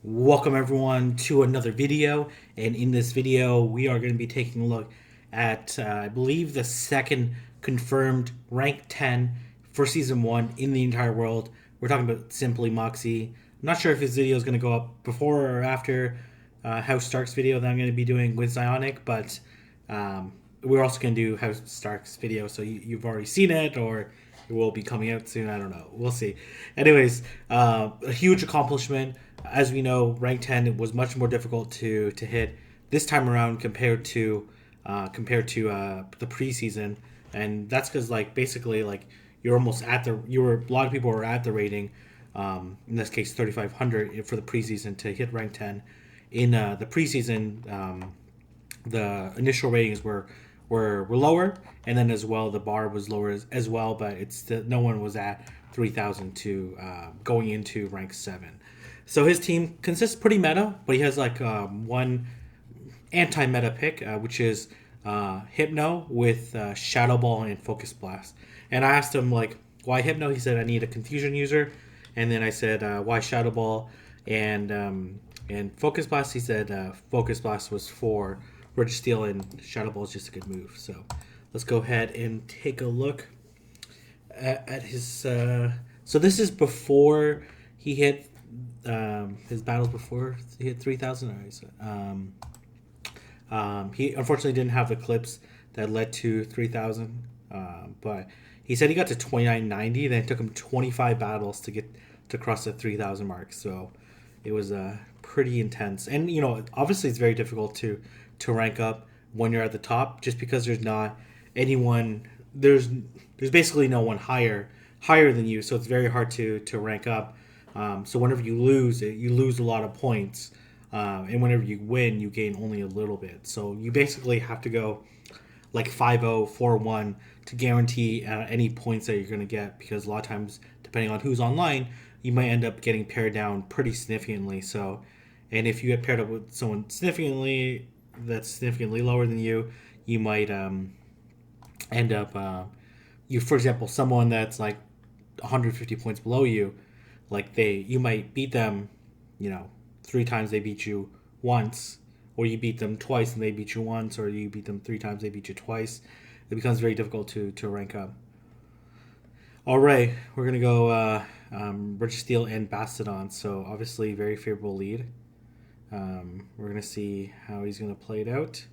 Welcome everyone to another video, and in this video we are going to be taking a look at I believe the second confirmed rank 10 for season 1 in the entire world. We're talking about Simply Moxie. I'm not sure if this video is going to go up before or after House Stark's video that I'm going to be doing with Zionic, but we're also going to do House Stark's video, so you've already seen it, or it will be coming out soon. I don't know. We'll see. Anyways, a huge accomplishment. As we know, rank 10 was much more difficult to hit this time around compared to the preseason, and that's because basically you're almost at the you were a lot of people were at the rating, in this case 3,500 for the preseason to hit rank 10. In the preseason, the initial ratings were lower, and then as well the bar was lower as well, but no one was at 3,000 to going into rank 7. So his team consists pretty meta, but he has one anti-meta pick, which is Hypno with Shadow Ball and Focus Blast. And I asked him why Hypno. He said I need a confusion user, and then I said why Shadow Ball and Focus Blast. He said Focus Blast was for Registeel and Shadow Ball is just a good move. So let's go ahead and take a look at his. So this is before he hit his battles before he hit 3,000. He unfortunately didn't have the clips that led to 3,000, but he said he got to 2990. Then it took him 25 battles to get to cross the 3,000 mark. So it was pretty intense, and obviously it's very difficult to rank up when you're at the top, just because there's not anyone. There's basically no one higher than you, so it's very hard to rank up. So whenever you lose a lot of points, and whenever you win, you gain only a little bit. So you basically have to go like 5-0, 4-1 to guarantee any points that you're going to get, because a lot of times, depending on who's online, you might end up getting paired down pretty significantly. So, and if you get paired up with someone that's significantly lower than you, you might end up for example, someone that's like 150 points below you, you might beat them, 3 times they beat you once, or you beat them twice and they beat you once, or you beat them 3 times they beat you twice. It becomes very difficult to rank up. All right, we're gonna go Registeel and Bastodon. So obviously very favorable lead. We're gonna see how he's gonna play it out,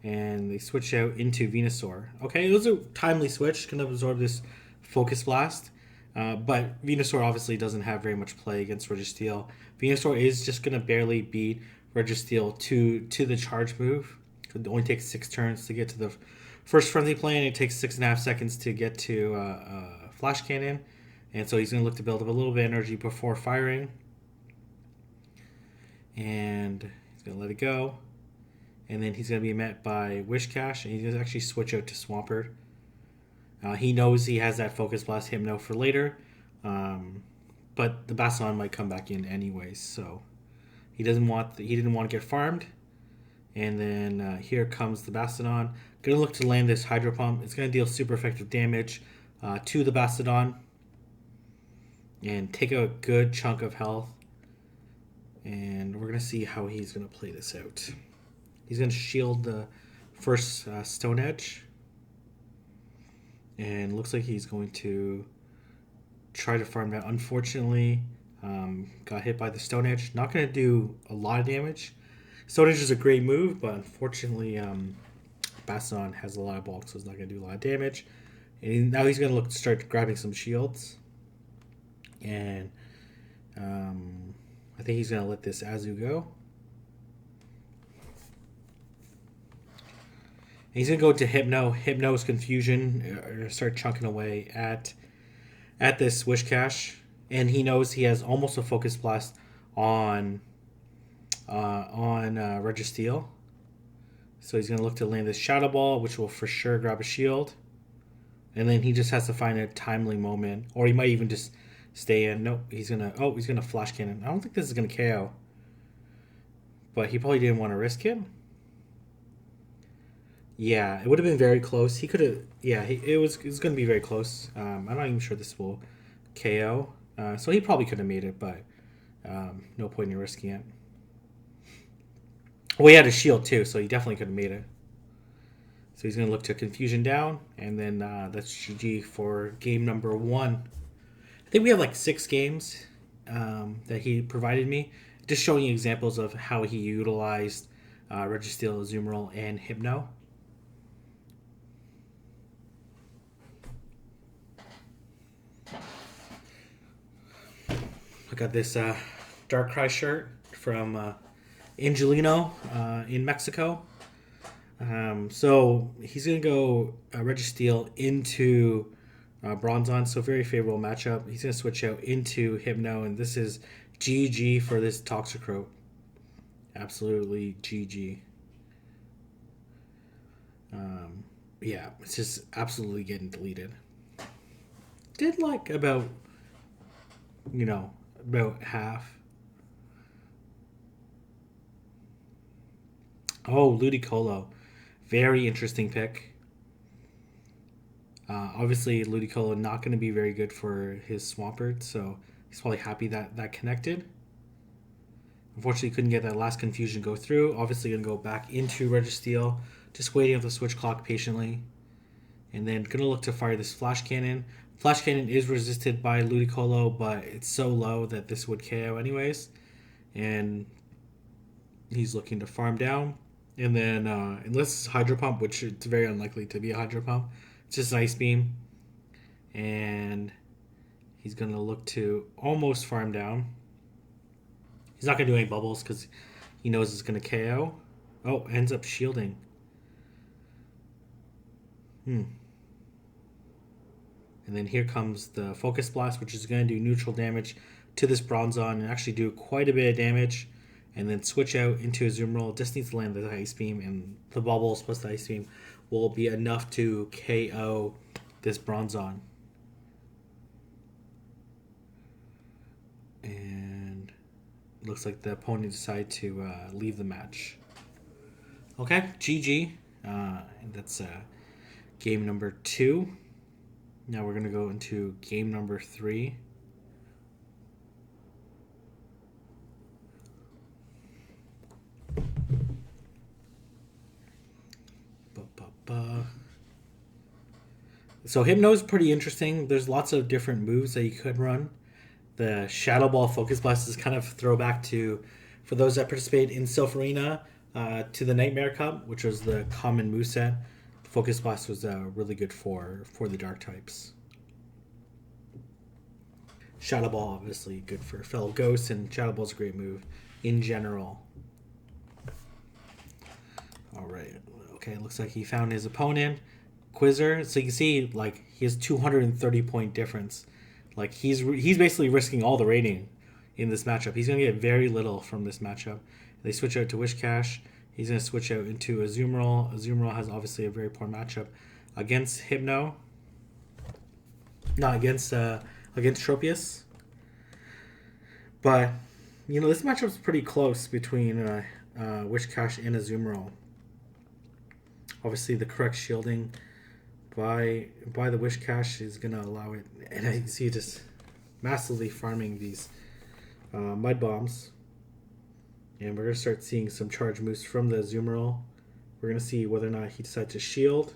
and they switch out into Venusaur. Okay, it was a timely switch, gonna absorb this Focus Blast. But Venusaur obviously doesn't have very much play against Registeel. Venusaur is just going to barely beat Registeel to the charge move. It only takes 6 turns to get to the first frenzy play, and it takes 6.5 seconds to get to Flash Cannon. And so he's going to look to build up a little bit of energy before firing. And he's going to let it go. And then he's going to be met by Wishcash, and he's going to actually switch out to Swampert. He knows he has that Focus Blast Hypno for later, but the Bastodon might come back in anyways, so he didn't want to get farmed. And then here comes the Bastodon. Gonna look to land this Hydro Pump. It's gonna deal super effective damage to the Bastodon and take a good chunk of health. And we're gonna see how he's gonna play this out. He's gonna shield the first Stone Edge. And looks like he's going to try to farm that. Unfortunately, got hit by the Stone Edge. Not going to do a lot of damage. Stone Edge is a great move, but unfortunately, Bastodon has a lot of bulk, so it's not going to do a lot of damage. And now he's going to look to start grabbing some shields. And I think he's going to let this Azu go. He's going to go to Hypno. Hypno's Confusion, start chunking away at this Wishcash. And he knows he has almost a Focus Blast on Registeel. So he's going to look to land this Shadow Ball, which will for sure grab a shield. And then he just has to find a timely moment. Or he might even just stay in. Nope, he's going to Flash Cannon. I don't think this is going to KO. But he probably didn't want to risk it. Yeah, it would have been very close. He could have. Yeah, it was going to be very close. I'm not even sure this will KO. So he probably could have made it, but No point in risking it. Well, he had a shield too, so he definitely could have made it. So he's going to look to confusion down, and then that's GG for game number 1. I think we have like 6 games that he provided me, just showing you examples of how he utilized Registeel, Azumarill, and Hypno. I got this Darkrai shirt from Angelino in Mexico. So he's going to go Registeel into Bronzong, so very favorable matchup. He's going to switch out into Hypno, and this is GG for this Toxicroak. Absolutely GG. Yeah, it's just absolutely getting deleted. Did like about half. Oh, Ludicolo. Very interesting pick. Obviously, Ludicolo not going to be very good for his Swampert, so he's probably happy that connected. Unfortunately, couldn't get that last confusion go through. Obviously, going to go back into Registeel. Just waiting on the switch clock patiently. And then going to look to fire this Flash Cannon. Flash Cannon is resisted by Ludicolo, but it's so low that this would KO anyways. And he's looking to farm down. And then, unless it's Hydro Pump, which it's very unlikely to be a Hydro Pump, it's just an Ice Beam. And he's going to look to almost farm down. He's not going to do any bubbles because he knows it's going to KO. Oh, ends up shielding. And then here comes the Focus Blast, which is going to do neutral damage to this Bronzong and actually do quite a bit of damage. And then switch out into Azumarill. Just needs to land the Ice Beam, and the bubbles plus the Ice Beam will be enough to KO this Bronzong. And looks like the opponent decided to leave the match. Okay, GG. And that's game number 2. Now we're going to go into game number 3. So Hypno is pretty interesting. There's lots of different moves that you could run. The Shadow Ball Focus Blast is kind of throwback to, for those that participate in Silph Arena, to the Nightmare Cup, which was the common moveset. Focus Blast was really good for the Dark types. Shadow Ball, obviously, good for fellow ghosts, and Shadow Ball is a great move in general. All right. Okay, looks like he found his opponent, Quizzer. So you can see, like, he has 230 point difference. Like, he's basically risking all the rating in this matchup. He's going to get very little from this matchup. They switch out to Wishcash. He's going to switch out into Azumarill. Azumarill has obviously a very poor matchup against Hypno. Not against Tropius. But, this matchup's pretty close between Wishcash and Azumarill. Obviously, the correct shielding by the Wishcash is going to allow it. And I see just massively farming these Mud Bombs. And we're going to start seeing some charge moves from the Azumarill. We're going to see whether or not he decides to shield.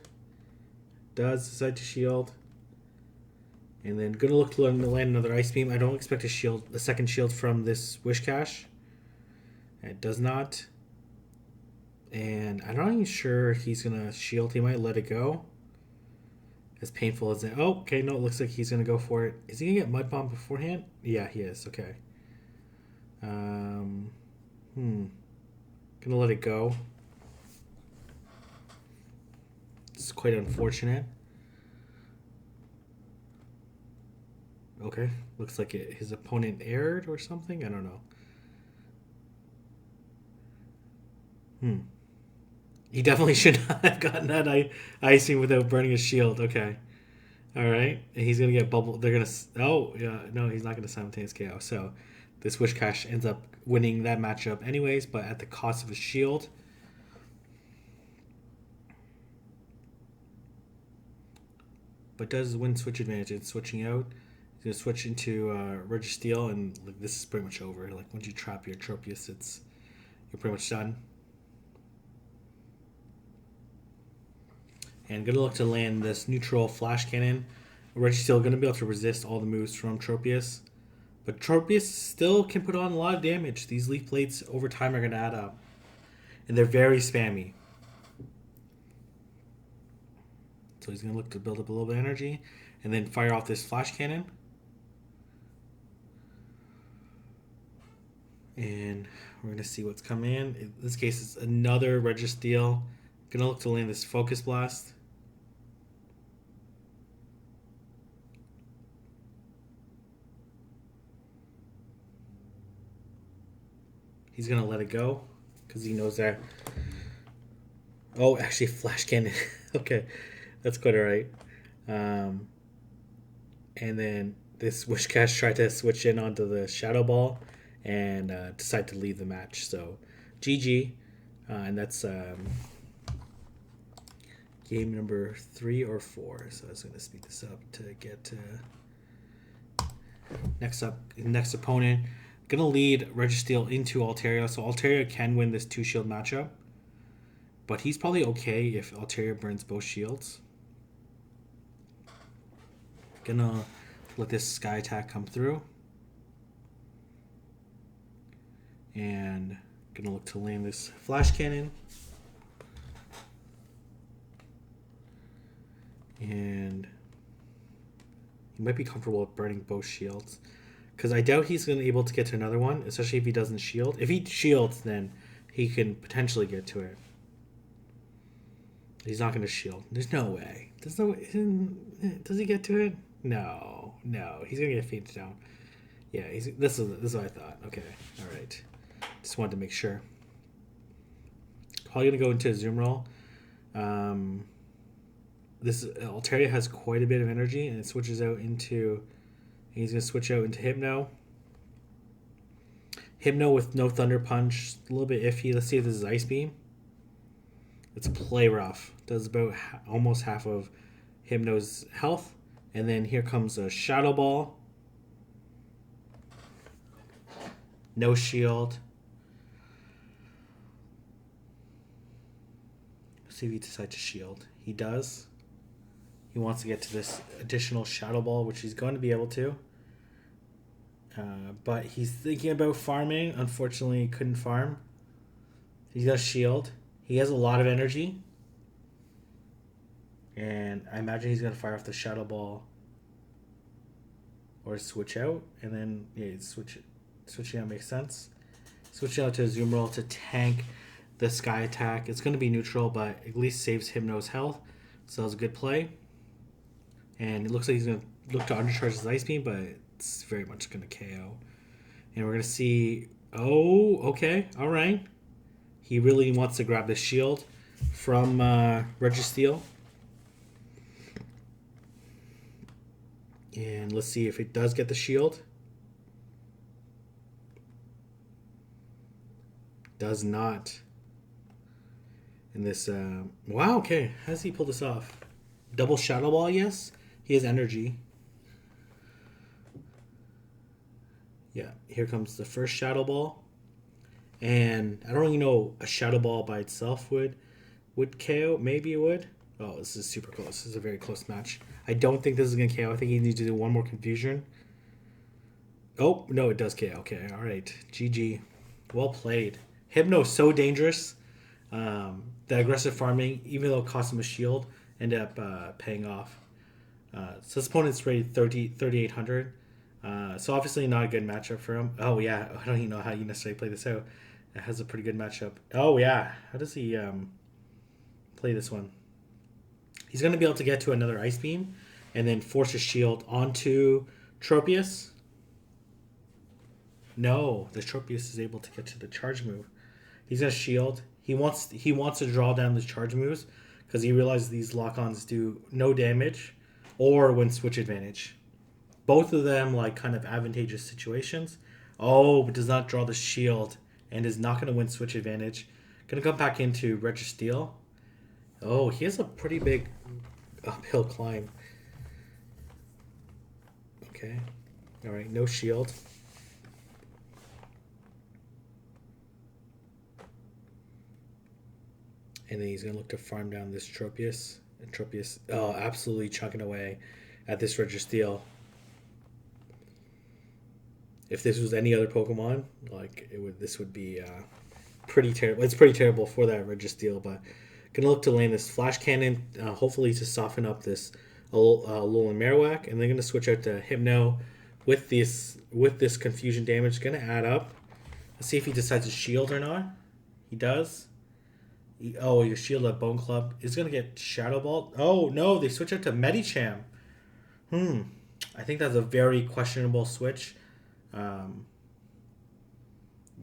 Does decide to shield. And then going to look to land another Ice Beam. I don't expect a second shield from this Wishcash. It does not. And I'm not even sure he's going to shield. He might let it go. As painful as it. Oh, okay. No, it looks like he's going to go for it. Is he going to get Mud Bomb beforehand? Yeah, he is. Okay. Going to let it go. It's quite unfortunate. Okay. Looks like his opponent erred or something. I don't know. He definitely should not have gotten that icing without burning his shield. Okay. All right. And he's going to get bubble. They're going to... Oh, yeah. No, he's not going to simultaneous KO. So this Wishcash ends up winning that matchup anyways, but at the cost of his shield. But does win switch advantage. It's switching out. He's gonna switch into Registeel, and like, this is pretty much over. Like once you trap your Tropius, you're pretty much done. And gonna look to land this neutral Flash Cannon. Registeel gonna be able to resist all the moves from Tropius, but Tropius still can put on a lot of damage. These Leaf Blades over time are gonna add up, and they're very spammy. So he's gonna look to build up a little bit of energy, and then fire off this Flash Cannon. And we're going to see what's coming in. In this case, it's another Registeel. Going to look to land this Focus Blast. He's going to let it go because he knows that. Oh, actually, Flash Cannon. Okay, that's quite all right. And then this Wishcash tried to switch in onto the Shadow Ball and decide to leave the match. So GG, and that's game number 3 or 4. So I was going to speed this up to get to next opponent. Going to lead Registeel into Altaria. So Altaria can win this 2-shield matchup, but he's probably okay if Altaria burns both shields. Gonna let this Sky Attack come through. And gonna look to land this Flash Cannon. And he might be comfortable with burning both shields, because I doubt he's gonna be able to get to another one, especially if he doesn't shield. If he shields, then he can potentially get to it. He's not gonna shield. There's no way. There's no way. Does he get to it? No. He's gonna get fainted down. Yeah, this is what I thought. Okay, all right. Just wanted to make sure. Probably gonna go into a Zoom roll. This Altaria has quite a bit of energy, and it switches out into. He's gonna switch out into Hypno. Hypno with no Thunder Punch, a little bit iffy. Let's see if this is Ice Beam. It's play rough. Does about almost half of Hypno's health, and then here comes a Shadow Ball. No shield. See if he decides to shield. He does. He wants to get to this additional Shadow Ball, which he's going to be able to. But he's thinking about farming. Unfortunately, he couldn't farm. He's got a shield. He has a lot of energy. And I imagine he's going to fire off the Shadow Ball. Or switch out. And then, yeah, switching out makes sense. Switching out to a Zoom Roll to tank the Sky Attack. It's going to be neutral, but at least saves Hypno's health. So that was a good play. And it looks like he's going to look to undercharge his Ice Beam, but it's very much going to KO. And we're going to see... Oh, okay. All right. He really wants to grab the shield from Registeel. And let's see if it does get the shield. Does not. And this... wow, okay. How does he pull this off? Double Shadow Ball, yes. He has energy. Yeah, here comes the first Shadow Ball. And I don't really know a Shadow Ball by itself would KO. Maybe it would. Oh, this is super close. This is a very close match. I don't think this is going to KO. I think he needs to do one more Confusion. Oh, no, it does KO. Okay, all right. GG. Well played. Hypno is so dangerous. The aggressive farming, even though it cost him a shield, ended up paying off. So this opponent's rated 3,800. So obviously not a good matchup for him. Oh, yeah. I don't even know how you necessarily play this out. It has a pretty good matchup. Oh, yeah. How does he play this one? He's going to be able to get to another Ice Beam and then force a shield onto Tropius. No, the Tropius is able to get to the charge move. He's going to shield. He wants to draw down the charge moves because he realizes these lock-ons do no damage or win switch advantage. Both of them like kind of advantageous situations. Oh, but does not draw the shield and is not going to win switch advantage. Going to come back into Registeel. Oh, he has a pretty big uphill climb. Okay. All right, no shield. And then he's going to look to farm down this Tropius. And Tropius, oh, absolutely chucking away at this Registeel. If this was any other Pokemon, like this would be pretty terrible. It's pretty terrible for that Registeel, but gonna look to land this Flash Cannon, hopefully to soften up this Alolan Marowak, and they're gonna switch out to Hypno with this confusion damage. Gonna add up. Let's see if he decides to shield or not. He does. You shield at Bone Club. Is gonna get Shadow Ball. Oh no, they switch out to Medicham. I think that's a very questionable switch.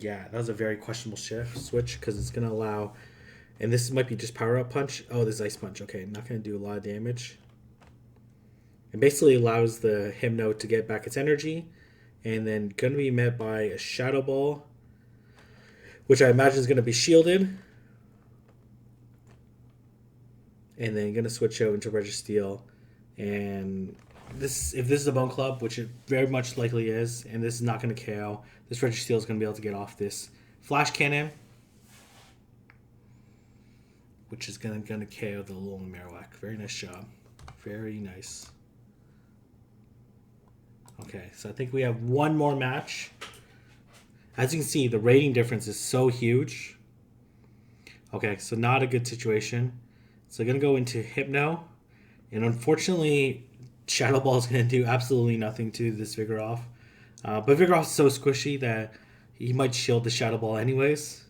Yeah, that was a very questionable switch because it's going to allow, and this might be just Power Up Punch. Oh, this is Ice Punch. Okay, not going to do a lot of damage. It basically allows the Hypno to get back its energy, and then going to be met by a Shadow Ball, which I imagine is going to be shielded. And then going to switch out into Registeel, and if this is a Bone Club, which it very much likely is, and this is not going to KO, this Registeel is going to be able to get off this Flash Cannon, which is going to KO the Alolan Marowak. Very nice job. Very nice. Okay, so I think we have one more match. As you can see, the rating difference is so huge. Okay, so not a good situation. So I'm going to go into Hypno, and unfortunately, Shadow Ball is going to do absolutely nothing to this Vigoroth. But Vigoroth is so squishy that he might shield the Shadow Ball anyways.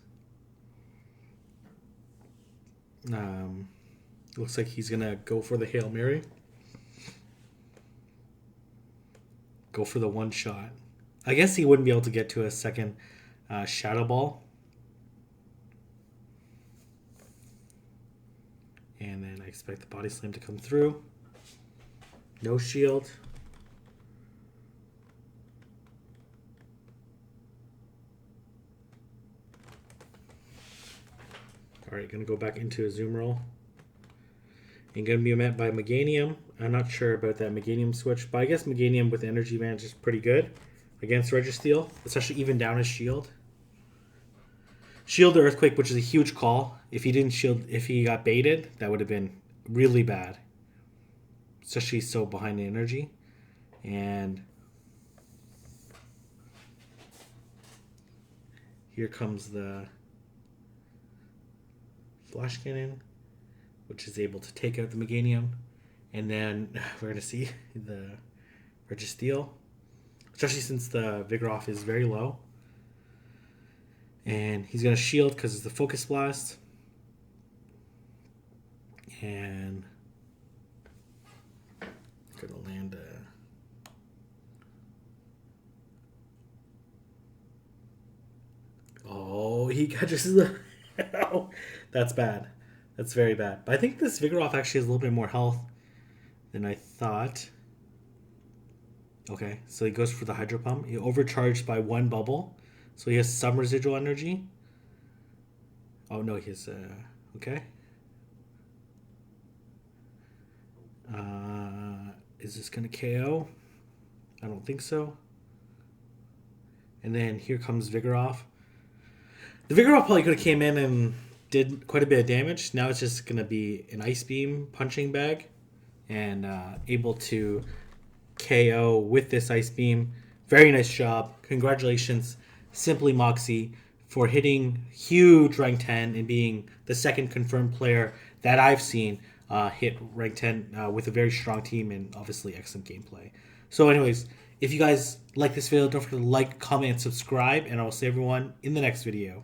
Looks like he's going to go for the Hail Mary. Go for the one shot. I guess he wouldn't be able to get to a second Shadow Ball. And then I expect the Body Slam to come through. No shield. Alright, gonna go back into a Zoom roll. And gonna be met by Meganium. I'm not sure about that Meganium switch, but I guess Meganium with Energy Band is pretty good against Registeel, especially even down his shield. Shield Earthquake, which is a huge call. If he didn't shield, if he got baited, that would have been really bad. Especially so behind the energy. And here comes the Flash Cannon, which is able to take out the Meganium. And then we're going to see the Registeel, especially since the Vigoroth is very low. And he's going to shield because it's the Focus Blast. And going to land a... Oh, he catches the... Oh, that's bad. That's very bad. But I think this Vigoroth actually has a little bit more health than I thought. Okay, so he goes for the Hydro Pump. He overcharged by one bubble. So he has some residual energy. Oh, no, he has... okay. Is this going to KO? I don't think so. And then here comes Vigoroth. The Vigoroth probably could have came in and did quite a bit of damage. Now it's just going to be an Ice Beam punching bag. And able to KO with this Ice Beam. Very nice job. Congratulations, SimplyMoxie, for hitting huge rank 10 and being the second confirmed player that I've seen hit rank 10 with a very strong team and obviously excellent gameplay. So anyways, if you guys like this video, don't forget to like, comment, and subscribe, and I will see everyone in the next video.